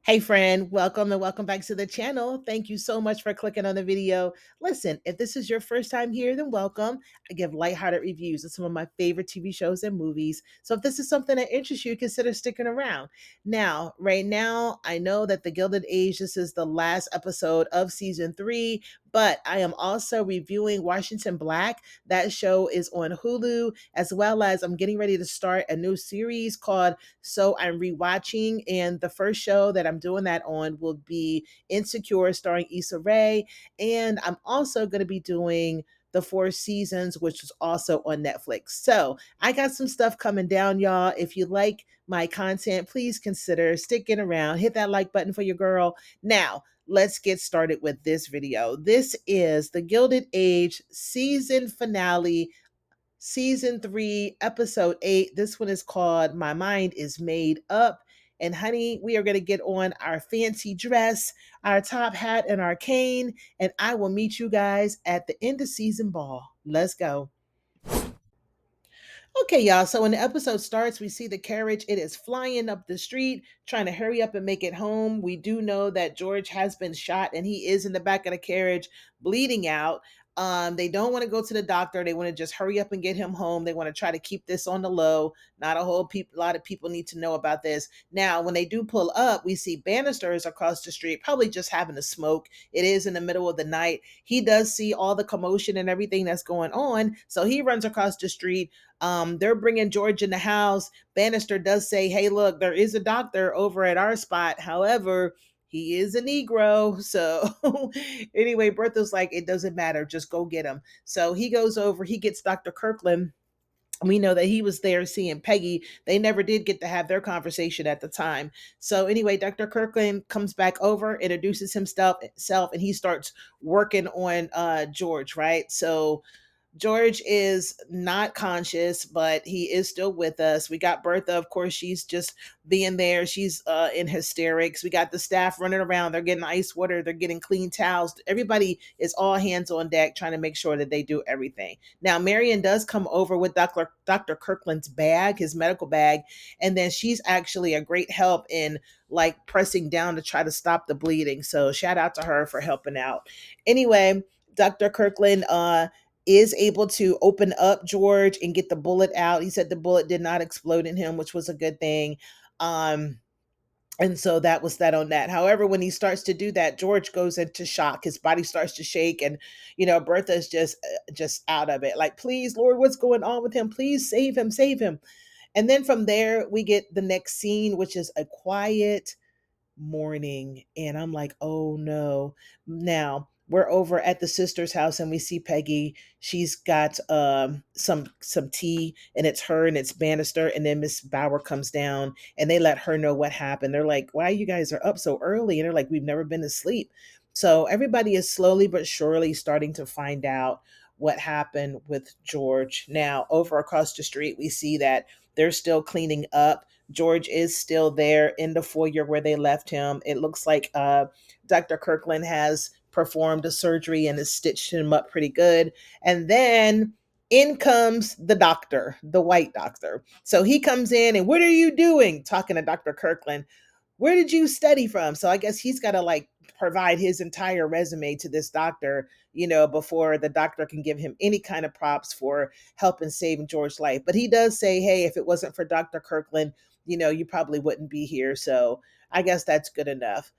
Hey friend, welcome and welcome back to the channel. Thank you so much for clicking on the video. Listen, if this is your first time here, then welcome. I give lighthearted reviews of some of my favorite TV shows and movies. So if this is something that interests you, consider sticking around. Now, right now, I know that the Gilded Age, this is the last episode of season 3, but I am also reviewing Washington Black. That show is on Hulu, as well as I'm getting ready to start a new series called So I'm rewatching, and the first show that I'm doing that on will be Insecure, starring Issa Rae. And I'm also going to be doing the Four Seasons, which is also on Netflix. So I got some stuff coming down, y'all. If you like my content, please consider sticking around. Hit that like button for your girl. Now, let's get started with this video. This is the Gilded Age season finale, season 3, episode 8. This one is called My Mind is Made Up. And honey, we are going to get on our fancy dress, our top hat, and our cane. And I will meet you guys at the end of season ball. Let's go. Okay, y'all. So when the episode starts, we see the carriage. It is flying up the street, trying to hurry up and make it home. We do know that George has been shot and he is in the back of the carriage, bleeding out. They don't want to go to the doctor. They want to just hurry up and get him home. They want to try to keep this on the low. Not a lot of people need to know about this. Now, when they do pull up, we see banisters across the street, probably just having a smoke. It is in the middle of the night. He does see all the commotion and everything that's going on, so he runs across the street. They're bringing George in the house. Bannister does say, hey, look, there is a doctor over at our spot. However, he is a Negro. So anyway, Bertha's like, it doesn't matter. Just go get him. So he goes over, he gets Dr. Kirkland. We know that he was there seeing Peggy. They never did get to have their conversation at the time. So anyway, Dr. Kirkland comes back over, introduces himself, and he starts working on George, right? So George is not conscious, but he is still with us. We got Bertha, of course, she's just being there. She's in hysterics. We got the staff running around. They're getting ice water. They're getting clean towels. Everybody is all hands on deck trying to make sure that they do everything. Now, Marion does come over with Dr. Kirkland's bag, his medical bag, and then she's actually a great help in like pressing down to try to stop the bleeding. So shout out to her for helping out. Anyway, Dr. Kirkland is able to open up George and get the bullet out. He said the bullet did not explode in him, which was a good thing. Um, and so that was that on that. However, when he starts to do that, George goes into shock. His body starts to shake, and Bertha is just out of it. Like, please, Lord, what's going on with him? Please save him, save him. And then from there, we get the next scene, which is a quiet morning, and I'm like, oh no. Now we're over at the sister's house and we see Peggy. She's got some tea, and it's her and it's Bannister, and then Miss Bauer comes down and they let her know what happened. They're like, why you guys are up so early? And they're like, we've never been asleep. So everybody is slowly but surely starting to find out what happened with George. Now over across the street, we see that they're still cleaning up. George is still there in the foyer where they left him. It looks like Dr. Kirkland has performed a surgery and has stitched him up pretty good. And then in comes the doctor, the white doctor. So he comes in and, what are you doing? Talking to Dr. Kirkland. Where did you study from? So I guess he's got to like provide his entire resume to this doctor, before the doctor can give him any kind of props for helping saving George's life. But he does say, hey, if it wasn't for Dr. Kirkland, you probably wouldn't be here. So I guess that's good enough.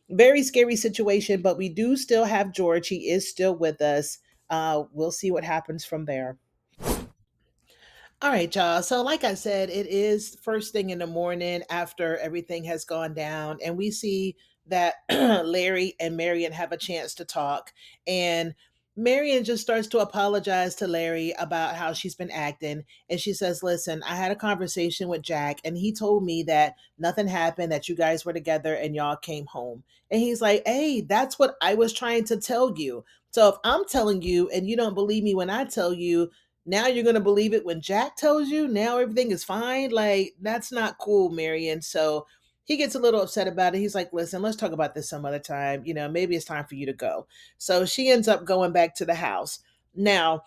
Very scary situation, but we do still have George. He is still with us. We'll see what happens from there. All right, y'all. So, like I said, it is first thing in the morning after everything has gone down, and we see that Larry and Marion have a chance to talk. And Marion just starts to apologize to Larry about how she's been acting. And she says, listen, I had a conversation with Jack, and he told me that nothing happened, that you guys were together and y'all came home. And he's like, hey, that's what I was trying to tell you. So, if I'm telling you and you don't believe me when I tell you, now you're going to believe it when Jack tells you now everything is fine. Like, that's not cool, Marion. So he gets a little upset about it. He's like, listen, let's talk about this some other time. Maybe it's time for you to go. So she ends up going back to the house. Now,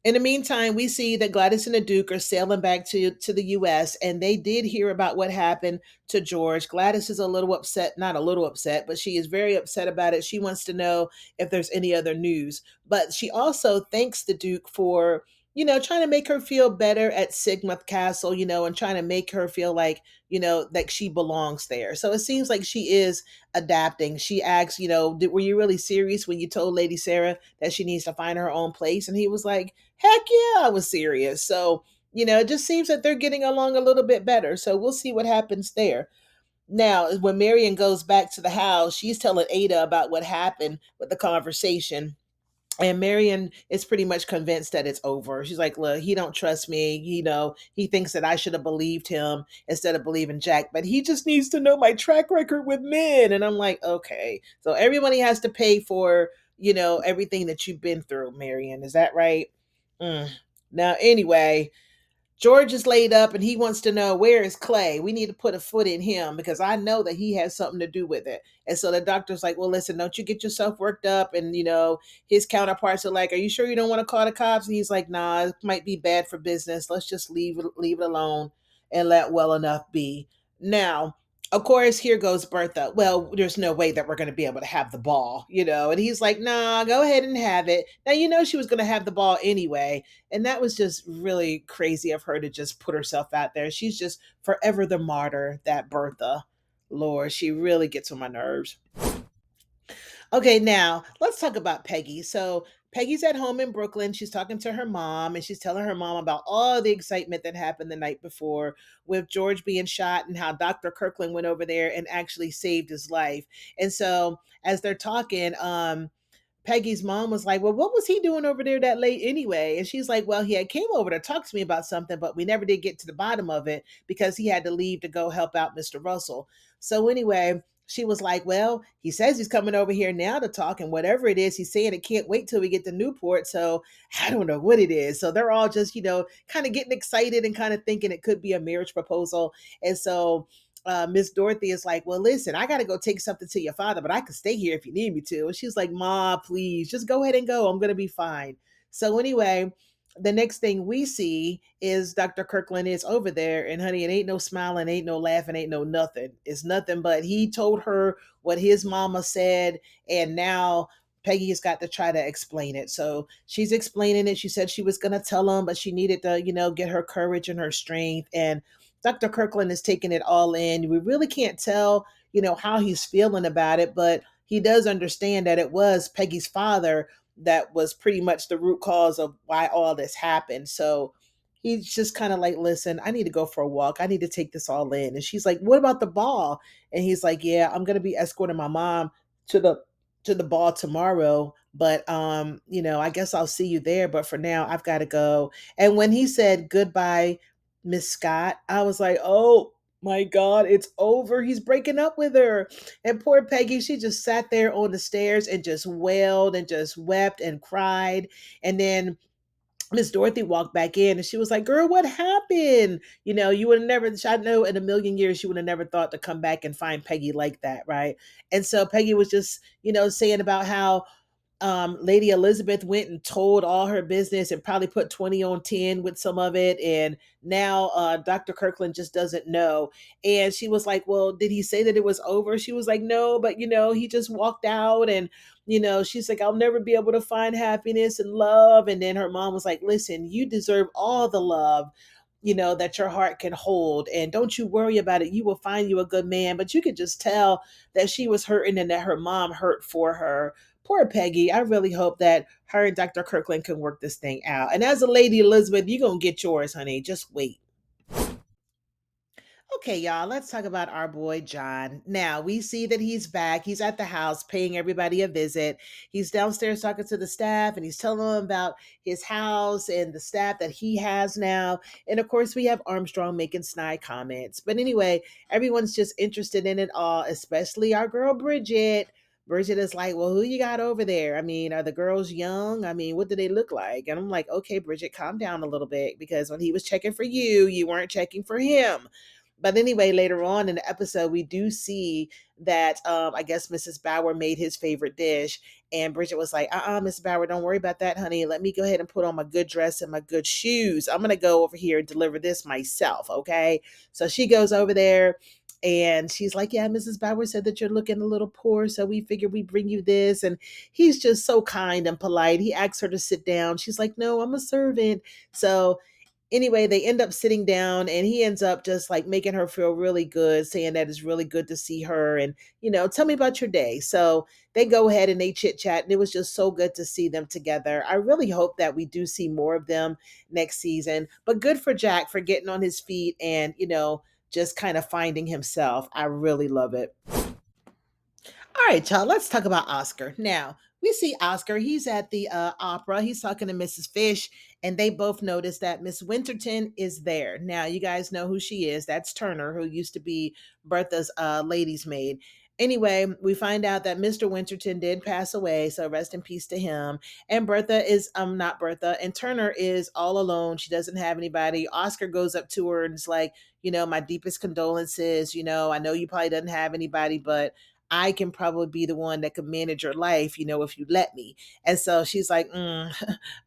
In the meantime, we see that Gladys and the Duke are sailing back to the US, and they did hear about what happened to George. Gladys is a little upset, not a little upset, but she is very upset about it. She wants to know if there's any other news. But she also thanks the Duke for, trying to make her feel better at Sigma Castle, and trying to make her feel like, that she belongs there. So it seems like she is adapting. She asks, were you really serious when you told Lady Sarah that she needs to find her own place? And he was like, heck yeah, I was serious. So, it just seems that they're getting along a little bit better. So we'll see what happens there. Now, when Marion goes back to the house, she's telling Ada about what happened with the conversation. And Marion is pretty much convinced that it's over. She's like, look, he don't trust me. He thinks that I should have believed him instead of believing Jack, but he just needs to know my track record with men. And I'm like, okay. So everybody has to pay for, everything that you've been through, Marion. Is that right? Mm. Now, anyway, George is laid up and he wants to know, where is Clay? We need to put a foot in him because I know that he has something to do with it. And so the doctor's like, well, listen, don't you get yourself worked up. And, his counterparts are like, are you sure you don't want to call the cops? And he's like, nah, it might be bad for business. Let's just leave it alone and let well enough be. Now, of course, here goes Bertha. Well, there's no way that we're going to be able to have the ball, And he's like, nah, go ahead and have it. Now, she was going to have the ball anyway. And that was just really crazy of her to just put herself out there. She's just forever the martyr, that Bertha. Lord, she really gets on my nerves. Okay, now let's talk about Peggy. So Peggy's at home in Brooklyn. She's talking to her mom and she's telling her mom about all the excitement that happened the night before with George being shot and how Dr. Kirkland went over there and actually saved his life. And so as they're talking, Peggy's mom was like, well, what was he doing over there that late anyway? And she's like, well, he had came over to talk to me about something, but we never did get to the bottom of it because he had to leave to go help out Mr. Russell. So anyway, she was like, well, he says he's coming over here now to talk, and whatever it is, he's saying it can't wait till we get to Newport. So I don't know what it is. So they're all just, kind of getting excited and kind of thinking it could be a marriage proposal. And so Miss Dorothy is like, well, listen, I got to go take something to your father, but I can stay here if you need me to. And she's like, Ma, please, just go ahead and go. I'm going to be fine. So anyway, the next thing we see is Dr. Kirkland is over there, and honey, it ain't no smiling, ain't no laughing, ain't no nothing. It's nothing but he told her what his mama said, and now Peggy has got to try to explain it. So she's explaining it. She said she was going to tell him, but she needed to, get her courage and her strength. And Dr. Kirkland is taking it all in. We really can't tell, how he's feeling about it, but he does understand that it was Peggy's father that was pretty much the root cause of why all this happened. So he's just kind of like, listen, I need to go for a walk. I need to take this all in. And she's like, what about the ball? And he's like, yeah, I'm going to be escorting my mom to the ball tomorrow, but I guess I'll see you there, but for now I've got to go. And when he said goodbye, Miss Scott, I was like, oh my God, it's over. He's breaking up with her. And poor Peggy, she just sat there on the stairs and just wailed and just wept and cried. And then Miss Dorothy walked back in and she was like, girl, what happened? You would have never, I know in a million years, you would have never thought to come back and find Peggy like that, right? And so Peggy was just, saying about how Lady Elizabeth went and told all her business and probably put 20 on 10 with some of it. And now Dr. Kirkland just doesn't know. And she was like, well, did he say that it was over? She was like, no, but he just walked out and, she's like, I'll never be able to find happiness and love. And then her mom was like, listen, you deserve all the love that your heart can hold. And don't you worry about it. You will find you a good man. But you could just tell that she was hurting and that her mom hurt for her. Poor Peggy. I really hope that her and Dr. Kirkland can work this thing out. And as a Lady Elizabeth, you're going to get yours, honey. Just wait. Okay, y'all, let's talk about our boy John. Now, we see that he's back. He's at the house paying everybody a visit. He's downstairs talking to the staff and he's telling them about his house and the staff that he has now. And of course, we have Armstrong making snide comments. But anyway, everyone's just interested in it all, especially our girl Bridget. Bridget is like, well, who you got over there? I mean, are the girls young? I mean, what do they look like? And I'm like, okay, Bridget, calm down a little bit because when he was checking for you, you weren't checking for him. But anyway, later on in the episode, we do see that I guess Mrs. Bauer made his favorite dish, and Bridget was like, Miss Bauer, don't worry about that, honey. Let me go ahead and put on my good dress and my good shoes. I'm gonna go over here and deliver this myself, okay? So she goes over there and she's like, yeah, Mrs. Bauer said that you're looking a little poor, so we figured we'd bring you this. And he's just so kind and polite. He asks her to sit down. She's like, no, I'm a servant. So anyway, they end up sitting down and he ends up just like making her feel really good, saying that it's really good to see her and, tell me about your day. So they go ahead and they chit chat, and it was just so good to see them together. I really hope that we do see more of them next season. But good for Jack for getting on his feet and, just kind of finding himself. I really love it. All right, y'all, let's talk about Oscar. Now, we see Oscar. He's at the opera. He's talking to Mrs. Fish, and they both notice that Miss Winterton is there. Now, you guys know who she is. That's Turner, who used to be Bertha's lady's maid. Anyway, we find out that Mr. Winterton did pass away, so rest in peace to him. And Bertha is not Bertha, and Turner is all alone. She doesn't have anybody. Oscar goes up to her and is like, my deepest condolences. I know you probably doesn't have anybody, but I can probably be the one that could manage your life, if you let me. And so she's like,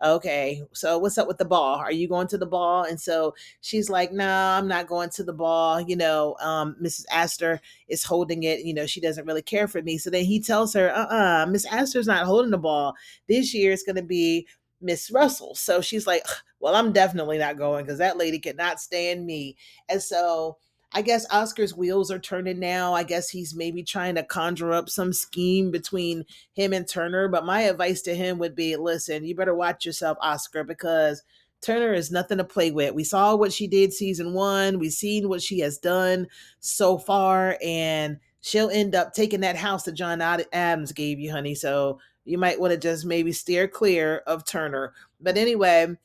okay, so what's up with the ball? Are you going to the ball? And so she's like, no, I'm not going to the ball. Mrs. Astor is holding it. She doesn't really care for me. So then he tells her, Miss Astor's not holding the ball. This year it's going to be Miss Russell. So she's like, well, I'm definitely not going because that lady cannot stand me. And so I guess Oscar's wheels are turning now. I guess he's maybe trying to conjure up some scheme between him and Turner. But my advice to him would be, listen, you better watch yourself, Oscar, because Turner is nothing to play with. We saw what she did season one. We've seen what she has done so far, and she'll end up taking that house that John Adams gave you, honey. So you might want to just maybe steer clear of Turner. But anyway,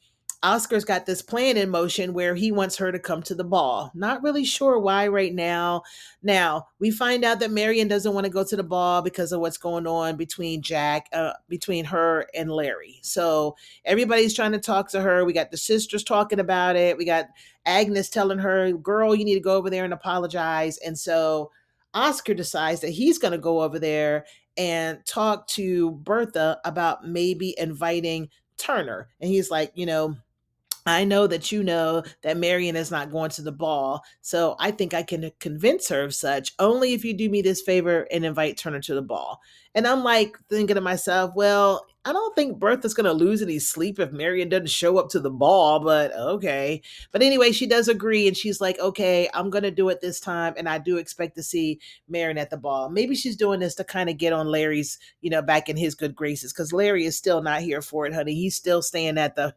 Oscar's got this plan in motion where he wants her to come to the ball. Not really sure why right now. Now, we find out that Marion doesn't want to go to the ball because of what's going on between her and Larry. So everybody's trying to talk to her. We got the sisters talking about it. We got Agnes telling her, girl, you need to go over there and apologize. And so Oscar decides that he's going to go over there and talk to Bertha about maybe inviting Turner. And he's like, I know that you know that Marion is not going to the ball, so I think I can convince her of such only if you do me this favor and invite Turner to the ball. And I'm like thinking to myself, well, I don't think Bertha's going to lose any sleep if Marion doesn't show up to the ball, but okay. But anyway, she does agree and she's like, okay, I'm going to do it this time. And I do expect to see Marion at the ball. Maybe she's doing this to kind of get on Larry's, back in his good graces because Larry is still not here for it, honey. He's still staying at the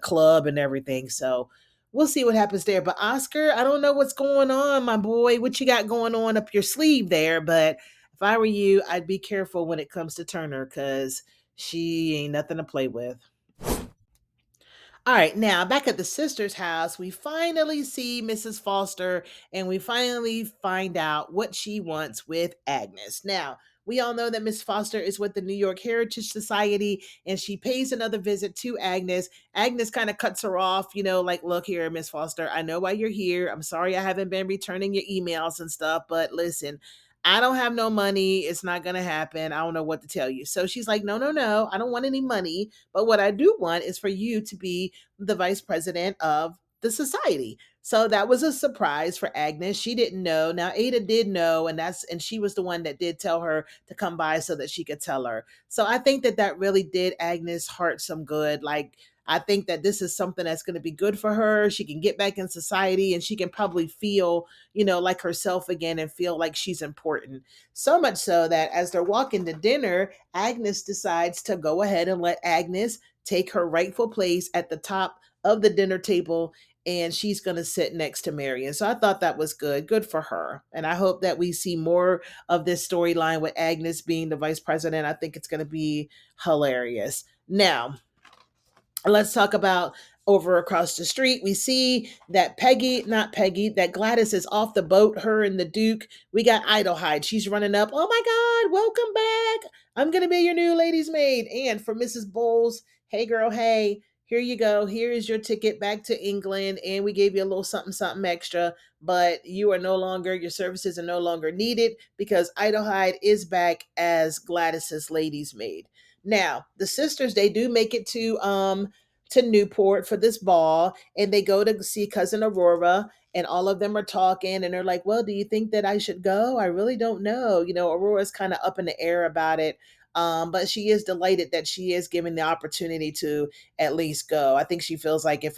club and everything. So we'll see what happens there. But Oscar, I don't know what's going on, my boy. What you got going on up your sleeve there? But if I were you, I'd be careful when it comes to Turner because she ain't nothing to play with. All right, now back at the sister's house, we finally see Mrs. Foster and we finally find out what she wants with Agnes. Now, we all know that Miss Foster is with the New York Heritage Society and she pays another visit to Agnes. Agnes kind of cuts her off, like, look here, Miss Foster, I know why you're here. I'm sorry I haven't been returning your emails and stuff, but listen, I don't have no money. It's not going to happen. I don't know what to tell you. So she's like, no, no, no. I don't want any money. But what I do want is for you to be the vice president of the society. So that was a surprise for Agnes. She didn't know. Now Ada did know, and she was the one that did tell her to come by so that she could tell her. So I think that really did Agnes' heart some good. Like, I think that this is something that's going to be good for her. She can get back in society and she can probably feel, like herself again and feel like she's important. So much so that as they're walking to dinner, Agnes decides to go ahead and let Agnes take her rightful place at the top of the dinner table, and she's going to sit next to Marion. So I thought that was good. Good for her. And I hope that we see more of this storyline with Agnes being the vice president. I think it's going to be hilarious. Now, let's talk about over across the street. We see that not Peggy, that Gladys is off the boat, her and the Duke. We got Idlehide. She's running up. Oh my God, welcome back. I'm going to be your new lady's maid. And for Mrs. Bowles, hey girl, hey. here you go. Here is your ticket back to England, and we gave you a little something, something extra. But you are no longer, your services are no longer needed because Idlehyde is back as Gladys's lady's maid. Now, the sisters, they do make it to Newport for this ball, and they go to see cousin Aurora, and all of them are talking, and they're like, well, do you think that I should go? I really don't know. Aurora's kind of up in the air about it. But she is delighted that she is given the opportunity to at least go. I think she feels like if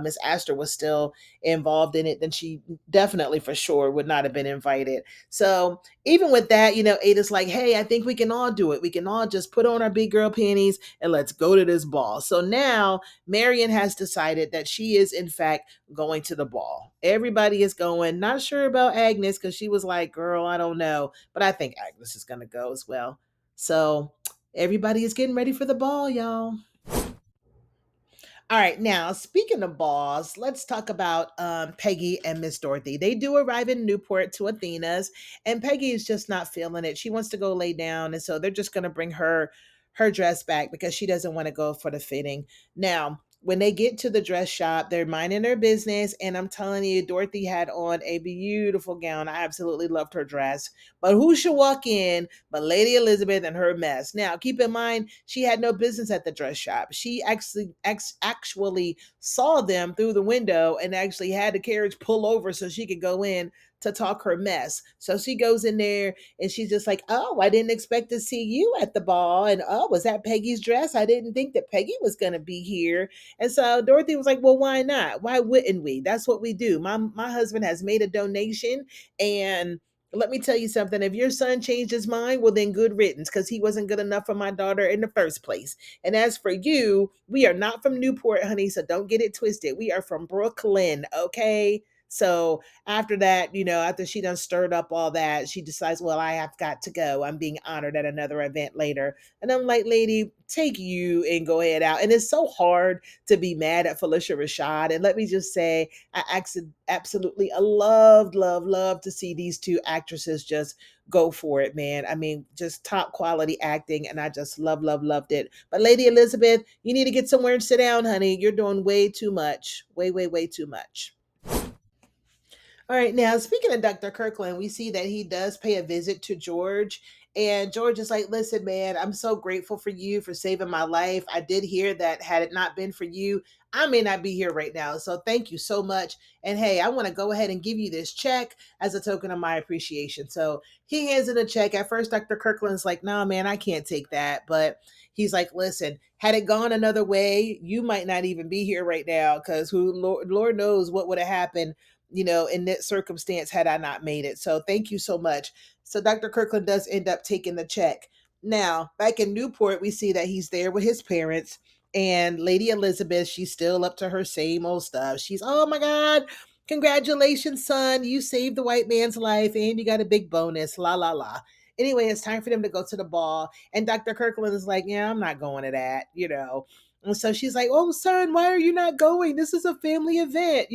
Miss Astor was still involved in it, then she definitely for sure would not have been invited. So even with that, Ada's like, hey, I think we can all do it. We can all just put on our big girl panties and let's go to this ball. So now Marion has decided that she is in fact going to the ball. Everybody is going. Not sure about Agnes because she was like, girl, I don't know. But I think Agnes is going to go as well. So everybody is getting ready for the ball, y'all. All right, now speaking of balls, let's talk about Peggy and Miss Dorothy. They do arrive in Newport to Athena's, and Peggy is just not feeling it. She wants to go lay down, and so they're just going to bring her dress back because she doesn't want to go for the fitting. Now, when they get to the dress shop, they're minding their business, and I'm telling you, Dorothy had on a beautiful gown. I absolutely loved her dress. But who should walk in but Lady Elizabeth and her mess? Now, keep in mind, she had no business at the dress shop. She actually saw them through the window and actually had the carriage pull over so she could go in to talk her mess. So she goes in there and she's just like, oh, I didn't expect to see you at the ball. And oh, was that Peggy's dress? I didn't think that Peggy was going to be here. And so Dorothy was like, well, why not? Why wouldn't we? That's what we do. My husband has made a donation, and let me tell you something. If your son changed his mind, well, then good riddance, because he wasn't good enough for my daughter in the first place. And as for you, we are not from Newport, honey, so don't get it twisted. We are from Brooklyn, okay? So after that, after she done stirred up all that, she decides, well, I have got to go. I'm being honored at another event later. And I'm like, lady, take you and go ahead out. And it's so hard to be mad at Felicia Rashad. And let me just say, absolutely I love to see these two actresses just go for it, man. I mean, just top quality acting, and I just loved it. But Lady Elizabeth, you need to get somewhere and sit down, honey. You're doing way too much. Way too much. All right, now speaking of Dr. Kirkland, we see that he does pay a visit to George. And George is like, listen, man, I'm so grateful for you for saving my life. I did hear that had it not been for you, I may not be here right now. So thank you so much. And hey, I want to go ahead and give you this check as a token of my appreciation. So he hands in a check. At first, Dr. Kirkland's like, no, man, I can't take that. But he's like, listen, had it gone another way, you might not even be here right now because Lord knows what would have happened, in that circumstance had I not made it. So thank you so much. So Dr. Kirkland does end up taking the check. Now, back in Newport, we see that he's there with his parents, and Lady Elizabeth, she's still up to her same old stuff. She's, oh my God, congratulations, son. You saved the white man's life and you got a big bonus. La la la. Anyway, it's time for them to go to the ball. And Dr. Kirkland is like, yeah, I'm not going to that. And so she's like, oh, son, why are you not going? This is a family event.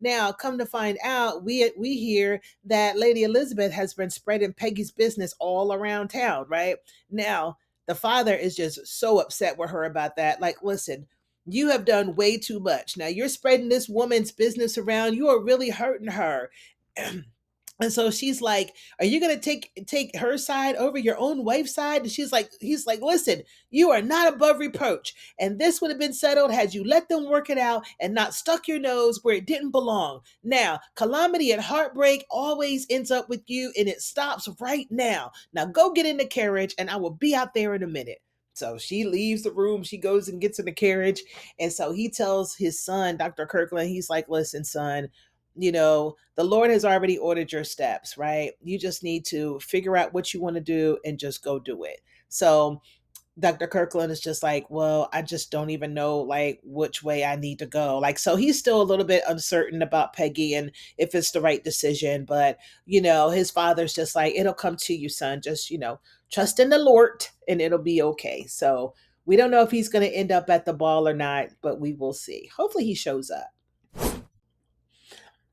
Now, come to find out, we hear that Lady Elizabeth has been spreading Peggy's business all around town, right? Now, the father is just so upset with her about that. Like, listen, you have done way too much. Now, you're spreading this woman's business around. You are really hurting her. And so she's like, are you gonna take her side over your own wife's side? And he's like, listen, you are not above reproach. And this would have been settled had you let them work it out and not stuck your nose where it didn't belong. Now, calamity and heartbreak always ends up with you, and it stops right now. Now go get in the carriage and I will be out there in a minute. So she leaves the room, she goes and gets in the carriage. And so he tells his son, Dr. Kirkland, he's like, listen, son, the Lord has already ordered your steps, right? You just need to figure out what you want to do and just go do it. So Dr. Kirkland is just like, well, I just don't even know like which way I need to go. Like, so he's still a little bit uncertain about Peggy and if it's the right decision. But, his father's just like, it'll come to you, son. Just, trust in the Lord and it'll be okay. So we don't know if he's going to end up at the ball or not, but we will see. Hopefully he shows up.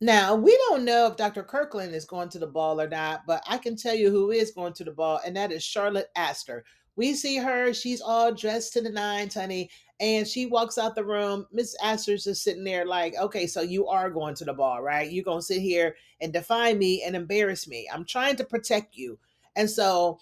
Now, we don't know if Dr. Kirkland is going to the ball or not, but I can tell you who is going to the ball, and that is Charlotte Astor. We see her, she's all dressed to the nines, honey, and she walks out the room. Miss Astor's just sitting there like, okay, so you are going to the ball, right? You're gonna sit here and defy me and embarrass me. I'm trying to protect you. And so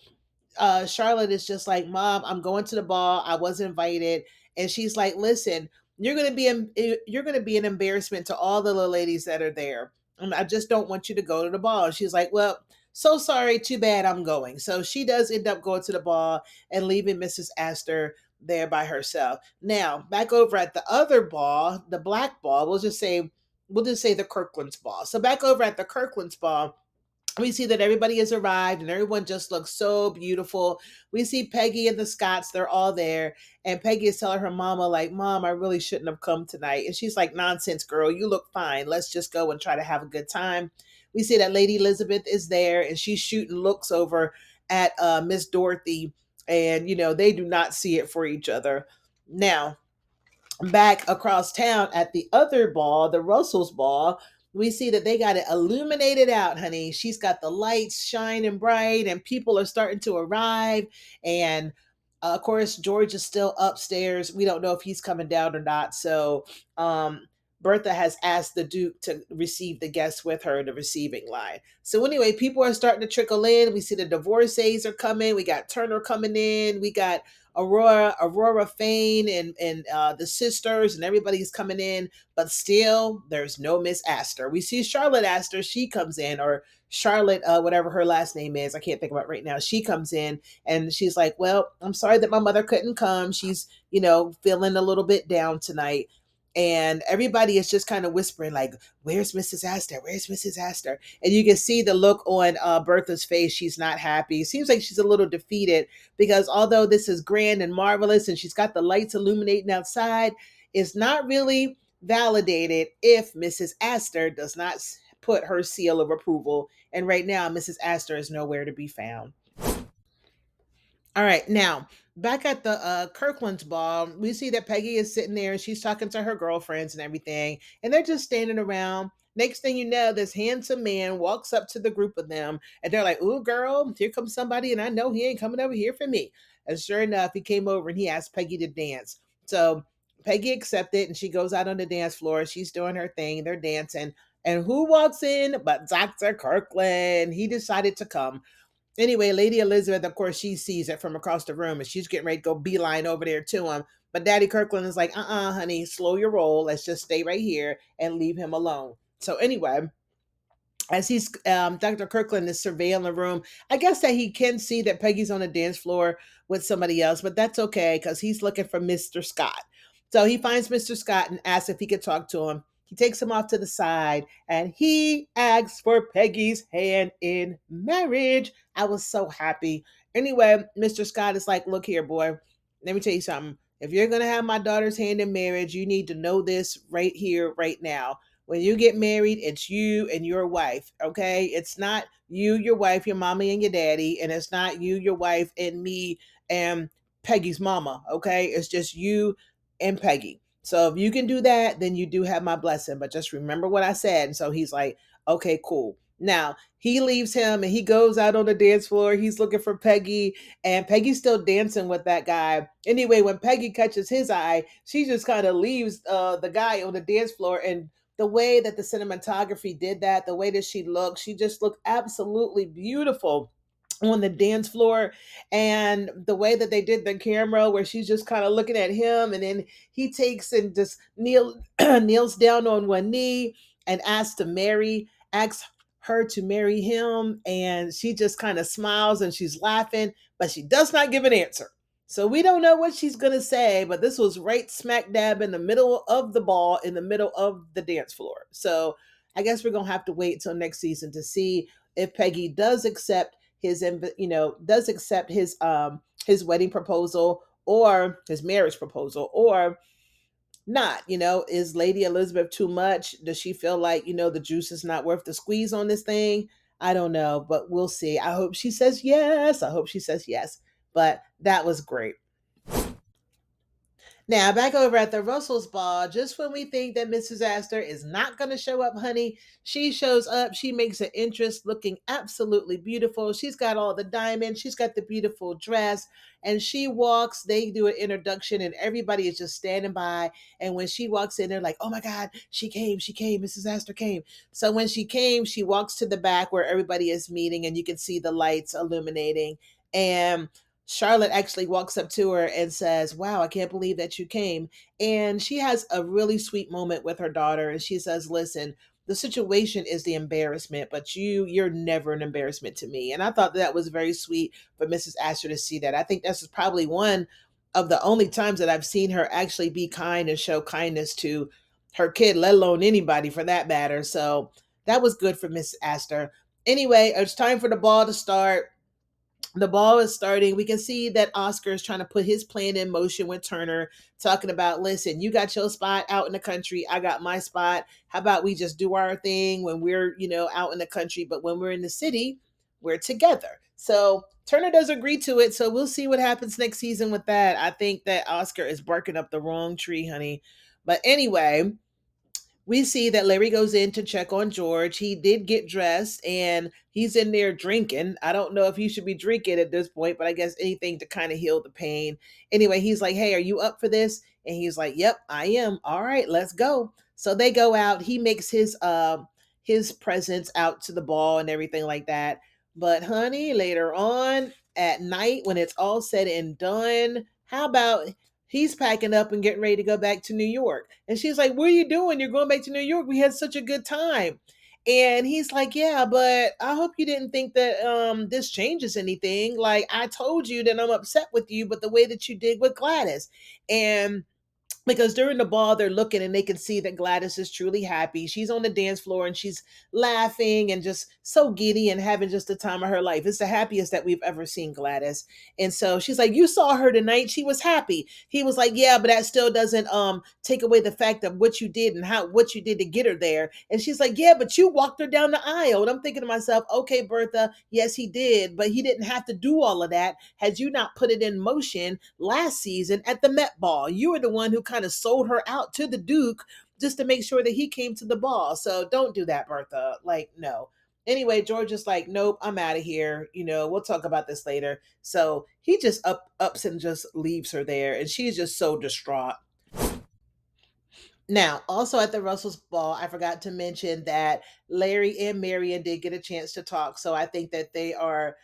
Charlotte is just like, Mom, I'm going to the ball. I was invited. And she's like, listen, you're gonna be an embarrassment to all the little ladies that are there. And I just don't want you to go to the ball. And she's like, well, so sorry, too bad I'm going. So she does end up going to the ball and leaving Mrs. Astor there by herself. Now, back over at the other ball, the black ball, we'll just say the Kirkland's ball. So back over at the Kirkland's ball, we see that everybody has arrived and everyone just looks so beautiful. We see Peggy and the Scotts, they're all there. And Peggy is telling her mama, like, Mom, I really shouldn't have come tonight. And she's like, nonsense, girl, you look fine. Let's just go and try to have a good time. We see that Lady Elizabeth is there and she's shooting looks over at Miss Dorothy. And, they do not see it for each other. Now, back across town at the other ball, the Russell's ball, we see that they got it illuminated out, honey. She's got the lights shining bright, and people are starting to arrive. And of course, George is still upstairs. We don't know if he's coming down or not. So, Bertha has asked the Duke to receive the guests with her in the receiving line. So anyway, people are starting to trickle in. We see the divorcees are coming. We got Turner coming in. We got Aurora Fane, and the sisters, and everybody's coming in, but still there's no Miss Astor. We see Charlotte Astor, she comes in, or Charlotte, whatever her last name is, I can't think about it right now. She comes in and she's like, well, I'm sorry that my mother couldn't come. She's, feeling a little bit down tonight. And everybody is just kind of whispering, like, where's Mrs. Astor? Where's Mrs. Astor? And you can see the look on Bertha's face. She's not happy. It seems like she's a little defeated because although this is grand and marvelous and she's got the lights illuminating outside, it's not really validated if Mrs. Astor does not put her seal of approval. And right now, Mrs. Astor is nowhere to be found. All right, now back at the Kirkland's ball, we see that Peggy is sitting there and she's talking to her girlfriends and everything, and they're just standing around. Next thing you know, this handsome man walks up to the group of them, and they're like, "Ooh, girl, here comes somebody, and I know he ain't coming over here for me." And sure enough, he came over and he asked Peggy to dance. So Peggy accepted, and she goes out on the dance floor. She's doing her thing. They're dancing, and who walks in but Dr. Kirkland? He decided to come. Anyway, Lady Elizabeth, of course, she sees it from across the room and she's getting ready to go beeline over there to him. But Daddy Kirkland is like, honey, slow your roll. Let's just stay right here and leave him alone. So, anyway, as Dr. Kirkland is surveilling the room, I guess that he can see that Peggy's on the dance floor with somebody else, but that's okay because he's looking for Mr. Scott. So he finds Mr. Scott and asks if he could talk to him. He takes him off to the side and he asks for Peggy's hand in marriage. I was so happy. Anyway, Mr. Scott is like, look here, boy, let me tell you something. If you're going to have my daughter's hand in marriage, you need to know this right here, right now. When you get married, it's you and your wife, okay? It's not you, your wife, your mommy, and your daddy, and it's not you, your wife, and me and Peggy's mama, okay? It's just you and Peggy. So if you can do that, then you do have my blessing. But just remember what I said. And so he's like, okay, cool. Now he leaves him and he goes out on the dance floor. He's looking for Peggy, and Peggy's still dancing with that guy. Anyway, when Peggy catches his eye, she just kind of leaves the guy on the dance floor. And the way that the cinematography did that, the way that she just looked absolutely beautiful on the dance floor, and the way that they did the camera where she's just kind of looking at him, and then he takes and just kneels down on one knee and asks her to marry him, and she just kind of smiles and she's laughing, but she does not give an answer. So we don't know what she's going to say, but this was right smack dab in the middle of the ball, in the middle of the dance floor. So I guess we're going to have to wait till next season to see if Peggy does accept his wedding proposal or his marriage proposal, or not. Is Lady Elizabeth too much? Does she feel like, the juice is not worth the squeeze on this thing? I don't know, but we'll see. I hope she says yes. But that was great. Now, back over at the Russell's ball, just when we think that Mrs. Astor is not going to show up, honey, she shows up. She makes an interest looking absolutely beautiful. She's got all the diamonds, she's got the beautiful dress, and she walks. They do an introduction, and everybody is just standing by. And when she walks in, they're like, oh my God, she came, Mrs. Astor came. So when she came, she walks to the back where everybody is meeting, and you can see the lights illuminating. And Charlotte actually walks up to her and says, wow, I can't believe that you came. And she has a really sweet moment with her daughter. And she says, listen, the situation is the embarrassment, but you're never an embarrassment to me. And I thought that was very sweet for Mrs. Astor to see that. I think this is probably one of the only times that I've seen her actually be kind and show kindness to her kid, let alone anybody for that matter. So that was good for Mrs. Astor. Anyway, it's time for the ball to start. The ball is starting. We can see that Oscar is trying to put his plan in motion with Turner, talking about, listen, you got your spot out in the country. I got my spot. How about we just do our thing when we're, out in the country, but when we're in the city, we're together. So Turner does agree to it. So we'll see what happens next season with that. I think that Oscar is barking up the wrong tree, honey. But anyway, we see that Larry goes in to check on George. He did get dressed and he's in there drinking. I don't know if he should be drinking at this point, but I guess anything to kind of heal the pain. Anyway, he's like, hey, are you up for this? And he's like, yep, I am. All right, let's go. So they go out. He makes his presence out to the ball and everything like that. But honey, later on at night when it's all said and done, how about he's packing up and getting ready to go back to New York. And she's like, what are you doing? You're going back to New York. We had such a good time. And he's like, yeah, but I hope you didn't think that this changes anything. Like I told you that I'm upset with you, but the way that you did with Gladys. And because during the ball they're looking and they can see that Gladys is truly happy. She's on the dance floor and she's laughing and just so giddy and having just the time of her life. It's the happiest that we've ever seen Gladys. And so she's like, you saw her tonight, she was happy. He was like, yeah, but that still doesn't take away the fact of what you did and how what you did to get her there. And she's like, yeah, but you walked her down the aisle. And I'm thinking to myself, okay, Bertha, yes, he did, but he didn't have to do all of that had you not put it in motion last season at the Met Ball. You were the one who kind of sold her out to the Duke just to make sure that he came to the ball. So don't do that, Bertha. Like, no. Anyway, George is like, nope, I'm out of here. We'll talk about this later. So he just ups and just leaves her there, and she's just so distraught. Now, also at the Russell's ball, I forgot to mention that Larry and Marion did get a chance to talk. So I think that they are,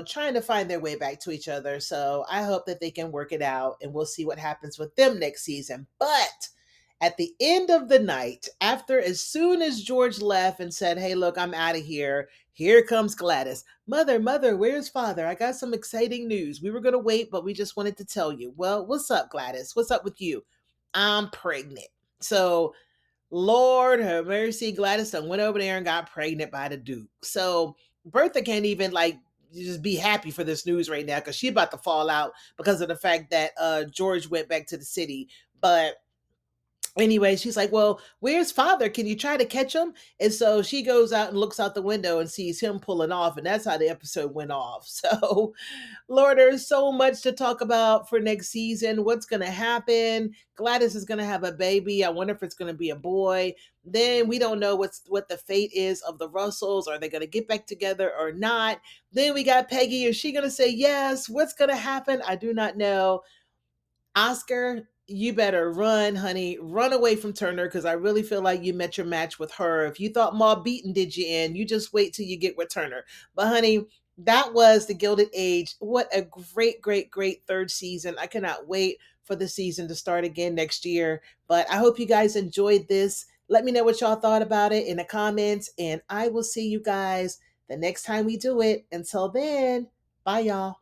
trying to find their way back to each other. So I hope that they can work it out and we'll see what happens with them next season. But at the end of the night, as soon as George left and said, hey, look, I'm out of here comes Gladys. Mother, where's father? I got some exciting news. We were going to wait, but we just wanted to tell you. Well, what's up, Gladys? What's up with you? I'm pregnant. So, Lord have mercy, Gladys done went over there and got pregnant by the Duke. So Bertha can't even like just be happy for this news right now because she about to fall out because of the fact that George went back to the city. But anyway, she's like, well, where's father? Can you try to catch him? And so she goes out and looks out the window and sees him pulling off, and that's how the episode went off. So Lord, there's so much to talk about for next season. What's going to happen? Gladys is going to have a baby. I wonder if it's going to be a boy. Then we don't know what the fate is of the Russells. Are they going to get back together or not? Then we got Peggy. Is she going to say yes? What's going to happen? I do not know. Oscar, you better run, honey. Run away from Turner because I really feel like you met your match with her. If you thought Ma Beaton did you in, you just wait till you get with Turner. But honey, that was the Gilded Age. What a great, great, great third season. I cannot wait for the season to start again next year. But I hope you guys enjoyed this. Let me know what y'all thought about it in the comments, and I will see you guys the next time we do it. Until then, bye, y'all.